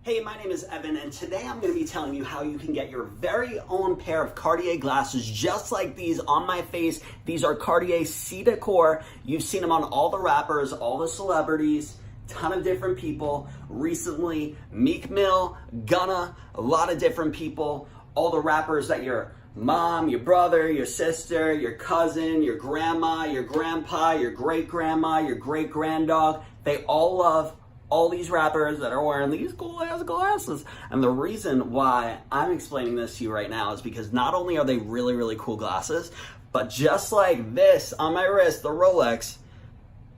Hey, my name is Evan, and today I'm going to be telling you how you can get your very own pair of Cartier glasses just like these on my face. These are Cartier C Decor. You've seen them on all the rappers, all the celebrities, ton of different people. Recently, Meek Mill, Gunna, a lot of different people. All the rappers that your mom, your brother, your sister, your cousin, your grandma, your grandpa, your great-grandma, your great-granddog, they all love all these rappers that are wearing these cool ass glasses. And the reason why I'm explaining this to you right now is because not only are they really, really cool glasses, but just like this on my wrist, the Rolex,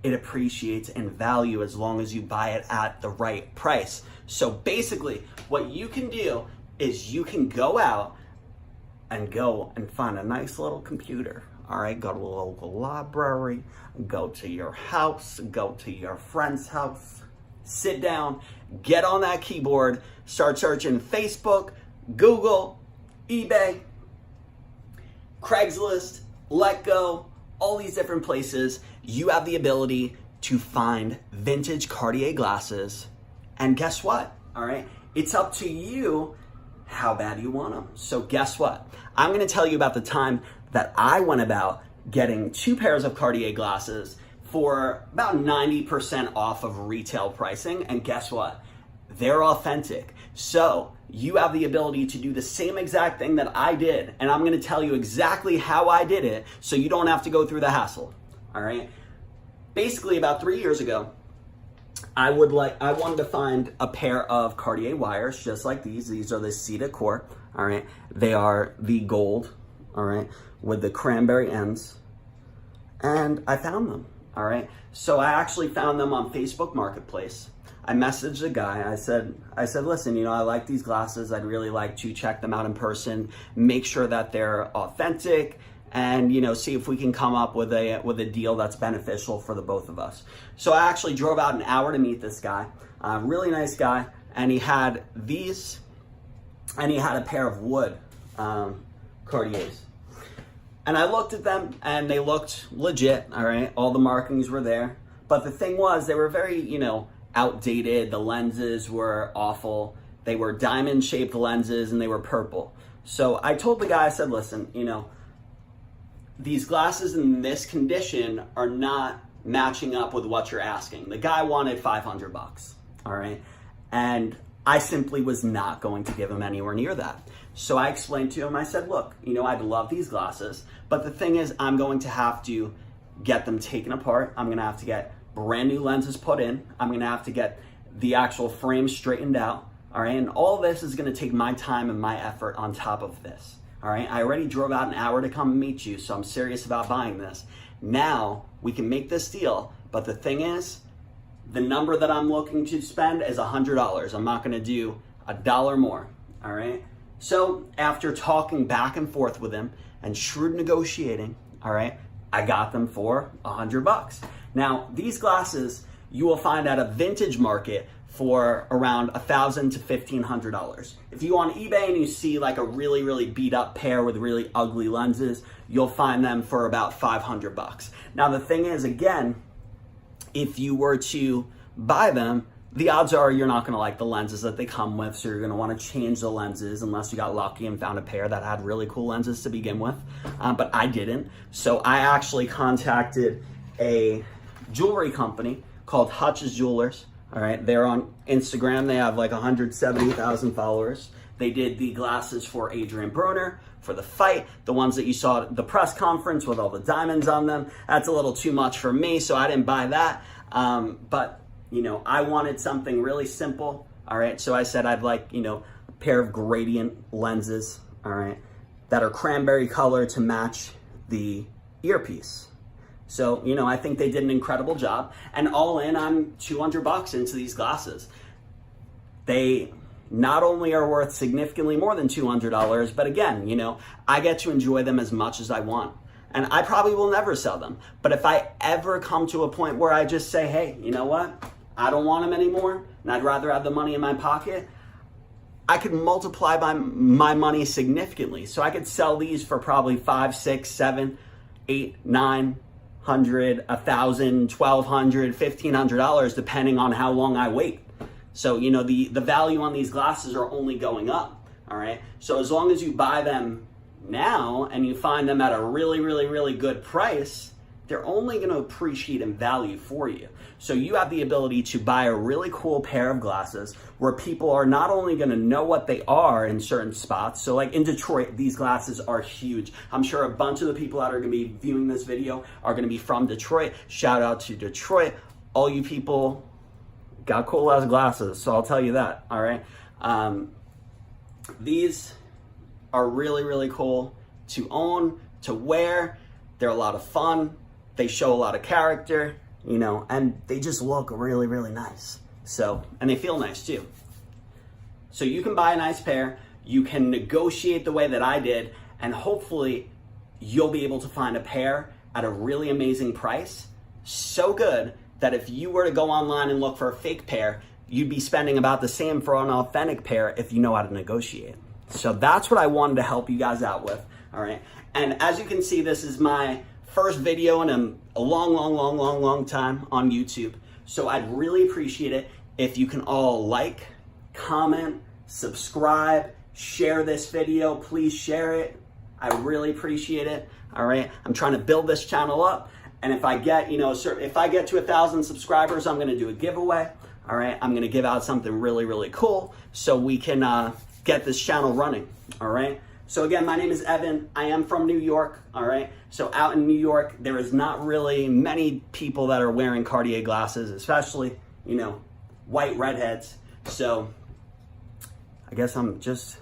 it appreciates in value as long as you buy it at the right price. So basically, what you can do is you can go out and find a nice little computer. All right, go to a local library, go to your house, go to your friend's house, sit down, get on that keyboard, start searching Facebook, Google, eBay, Craigslist, Letgo, all these different places. You have the ability to find vintage Cartier glasses. And guess what? All right, it's up to you how bad you want them. So guess what? I'm gonna tell you about the time that I went about getting 2 pairs of Cartier glasses for about 90% off of retail pricing. And guess what? They're authentic. So you have the ability to do the same exact thing that I did. And I'm gonna tell you exactly how I did it so you don't have to go through the hassle, all right? Basically about 3 years ago, I wanted to find a pair of Cartier wires just like these. These are the C Decor, all right? They are the gold, all right, with the cranberry ends. And I found them. All right, so I actually found them on Facebook Marketplace. I messaged the guy. I said, listen, you know, I like these glasses. I'd really like to check them out in person, make sure that they're authentic, and you know, see if we can come up with a deal that's beneficial for the both of us. So I actually drove out an hour to meet this guy, really nice guy, and he had these, and he had a pair of wood Cartiers. And I looked at them and they looked legit, all right? All the markings were there. But the thing was, they were very, you know, outdated. The lenses were awful. They were diamond-shaped lenses and they were purple. So I told the guy, I said, listen, you know, these glasses in this condition are not matching up with what you're asking. The guy wanted 500 bucks, all right? And I simply was not going to give him anywhere near that. So I explained to him, I said, look, you know, I'd love these glasses, but the thing is, I'm going to have to get them taken apart. I'm gonna have to get brand new lenses put in. I'm gonna have to get the actual frame straightened out, all right? And all this is gonna take my time and my effort on top of this, all right? I already drove out an hour to come meet you, so I'm serious about buying this. Now, we can make this deal, but the thing is, the number that I'm looking to spend is $100. I'm not gonna do $1 more, all right? So after talking back and forth with him and shrewd negotiating, all right, I got them for $100. Now, these glasses you will find at a vintage market for around $1,000 to $1,500. If you go on eBay and you see like a really, really beat up pair with really ugly lenses, you'll find them for about $500. Now, the thing is, again, if you were to buy them, the odds are you're not gonna like the lenses that they come with, so you're gonna wanna change the lenses unless you got lucky and found a pair that had really cool lenses to begin with, but I didn't. So I actually contacted a jewelry company called Hutch's Jewelers, all right? They're on Instagram, they have like 170,000 followers. They did the glasses for Adrian Broner, for the fight, the ones that you saw at the press conference with all the diamonds on them. That's a little too much for me, so I didn't buy that, but you know, I wanted something really simple, all right? So I said I'd like, you know, a pair of gradient lenses, all right, that are cranberry color to match the earpiece. So, you know, I think they did an incredible job. And all in, I'm $200 into these glasses. They not only are worth significantly more than $200, but again, you know, I get to enjoy them as much as I want. And I probably will never sell them. But if I ever come to a point where I just say, hey, you know what? I don't want them anymore, and I'd rather have the money in my pocket, I could multiply my money significantly. So I could sell these for probably $500, $600, $700, $800, $900, $1,000, $1,200, $1,500, depending on how long I wait. So, you know, the value on these glasses are only going up, all right? So as long as you buy them now and you find them at a really, really, really good price, they're only going to appreciate in value for you. So you have the ability to buy a really cool pair of glasses where people are not only going to know what they are in certain spots. So like in Detroit, these glasses are huge. I'm sure a bunch of the people that are going to be viewing this video are going to be from Detroit. Shout out to Detroit. All you people got cool ass glasses, so I'll tell you that, all right? These are really, really cool to own, to wear. They're a lot of fun. They show a lot of character, you know, and they just look really, really nice. So, and they feel nice too. So you can buy a nice pair, you can negotiate the way that I did, and hopefully you'll be able to find a pair at a really amazing price, so good that if you were to go online and look for a fake pair, you'd be spending about the same for an authentic pair if you know how to negotiate. So that's what I wanted to help you guys out with, all right? And as you can see, this is my first video in a long time on YouTube. So I'd really appreciate it if you can all like, comment, subscribe, share this video. Please share it. I really appreciate it, all right? I'm trying to build this channel up. And if I get, you know, if I get to 1,000 subscribers, I'm gonna do a giveaway, all right? I'm gonna give out something really, really cool so we can get this channel running, all right? So again, my name is Evan. I am from New York, all right? So out in New York, there is not really many people that are wearing Cartier glasses, especially, you know, white redheads. So I guess I'm just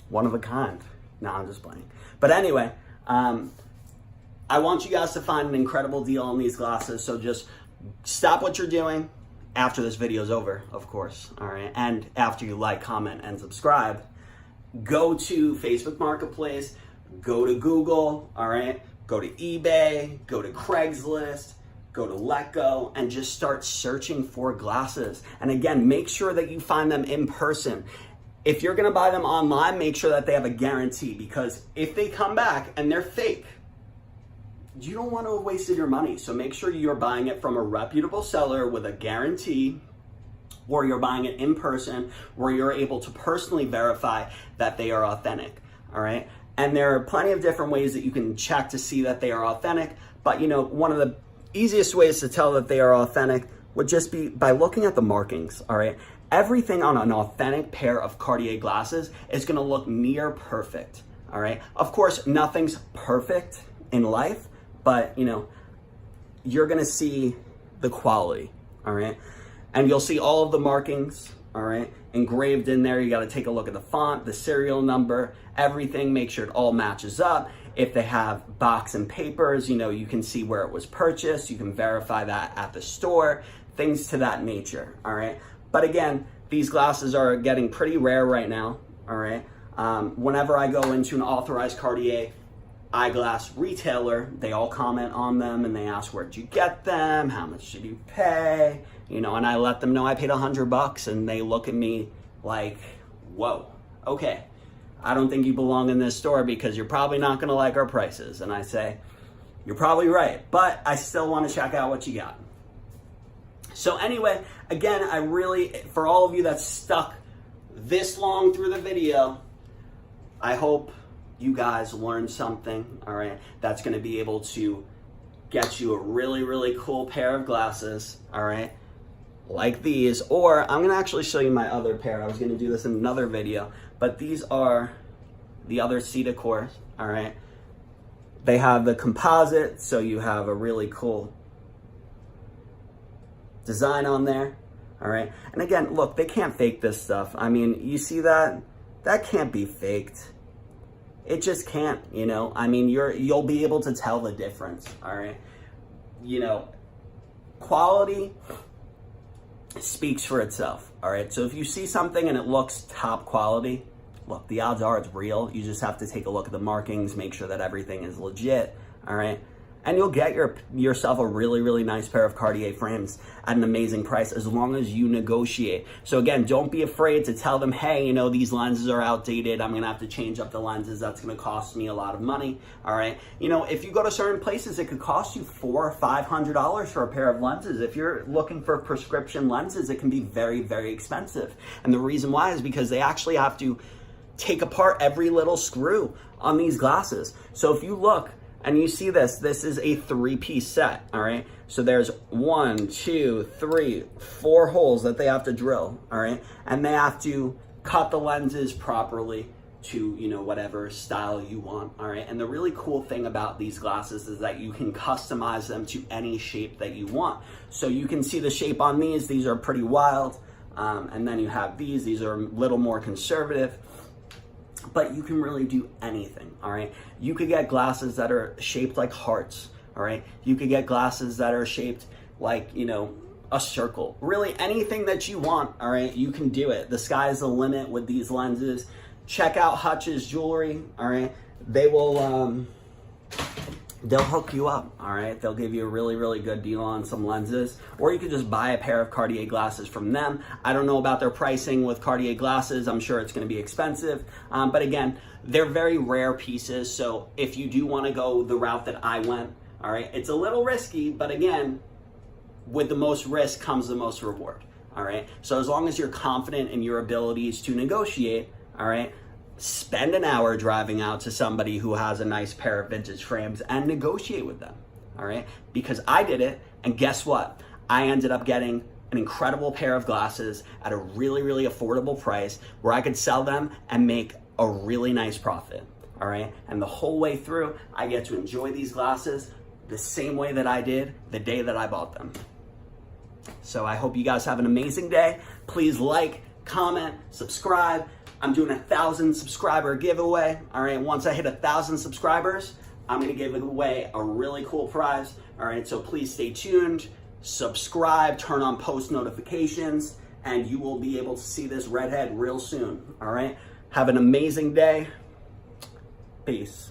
one of a kind. No, I'm just playing. But anyway, I want you guys to find an incredible deal on these glasses. So just stop what you're doing after this video is over, of course, all right? And after you like, comment, and subscribe, go to Facebook Marketplace, go to Google, all right? Go to eBay, go to Craigslist, go to Letgo, and just start searching for glasses. And again, make sure that you find them in person. If you're gonna buy them online, make sure that they have a guarantee, because if they come back and they're fake, you don't want to have wasted your money. So make sure you're buying it from a reputable seller with a guarantee, or you're buying it in person where you're able to personally verify that they are authentic, all right? And there are plenty of different ways that you can check to see that they are authentic, but you know, one of the easiest ways to tell that they are authentic would just be by looking at the markings, all right? Everything on an authentic pair of Cartier glasses is gonna look near perfect, all right? Of course, nothing's perfect in life, but you know, you're gonna see the quality, all right? And you'll see all of the markings, all right, engraved in there. You gotta take a look at the font, the serial number, everything, make sure it all matches up. If they have box and papers, you know, you can see where it was purchased. You can verify that at the store, things to that nature, all right? But again, these glasses are getting pretty rare right now, all right? Whenever I go into an authorized Cartier eyeglass retailer, they all comment on them and they ask, where'd you get them? How much did you pay? You know, and I let them know I paid $100, and they look at me like, whoa, okay. I don't think you belong in this store because you're probably not gonna like our prices. And I say, you're probably right, but I still wanna check out what you got. So anyway, again, I really, for all of you that stuck this long through the video, I hope you guys learned something, all right, that's gonna be able to get you a really, really cool pair of glasses, all right, like these. Or I'm gonna actually show you my other pair. I was gonna do this in another video, but these are the other C-Decors, all right? They have the composite, so you have a really cool design on there, all right? And again, look, they can't fake this stuff. I mean, you see that? That can't be faked. It just can't, you know? I mean, you'll be able to tell the difference, all right? You know, quality speaks for itself, all right? So if you see something and it looks top quality, look, the odds are it's real. You just have to take a look at the markings, make sure that everything is legit, all right? and you'll get yourself a really, really nice pair of Cartier frames at an amazing price as long as you negotiate. So again, don't be afraid to tell them, hey, you know, these lenses are outdated. I'm gonna have to change up the lenses. That's gonna cost me a lot of money, all right? You know, if you go to certain places, it could cost you $400 or $500 for a pair of lenses. If you're looking for prescription lenses, it can be very, very expensive. And the reason why is because they actually have to take apart every little screw on these glasses. So if you look and you see this is a 3-piece set, all right? So there's 1, 2, 3, 4 holes that they have to drill, all right? And they have to cut the lenses properly to, you know, whatever style you want, all right? And the really cool thing about these glasses is that you can customize them to any shape that you want. So you can see the shape on these are pretty wild. And then you have these are a little more conservative. But you can really do anything, all right? You could get glasses that are shaped like hearts, all right? You could get glasses that are shaped like, you know, a circle. Really anything that you want, all right? You can do it. The sky's the limit with these lenses. Check out Hutch's Jewelry, all right? They will, they'll hook you up, all right? They'll give you a really, really good deal on some lenses, or you could just buy a pair of Cartier glasses from them. I don't know about their pricing with Cartier glasses. I'm sure it's gonna be expensive, but again, they're very rare pieces, so if you do wanna go the route that I went, all right, it's a little risky, but again, with the most risk comes the most reward, all right? So as long as you're confident in your abilities to negotiate, all right, spend an hour driving out to somebody who has a nice pair of vintage frames and negotiate with them, all right? Because I did it, and guess what? I ended up getting an incredible pair of glasses at a really, really affordable price where I could sell them and make a really nice profit, all right? And the whole way through, I get to enjoy these glasses the same way that I did the day that I bought them. So I hope you guys have an amazing day. Please like, comment, subscribe. I'm doing 1,000 subscriber giveaway. All right, once I hit 1,000 subscribers, I'm gonna give away a really cool prize. All right, so please stay tuned, subscribe, turn on post notifications, and you will be able to see this redhead real soon. All right, have an amazing day. Peace.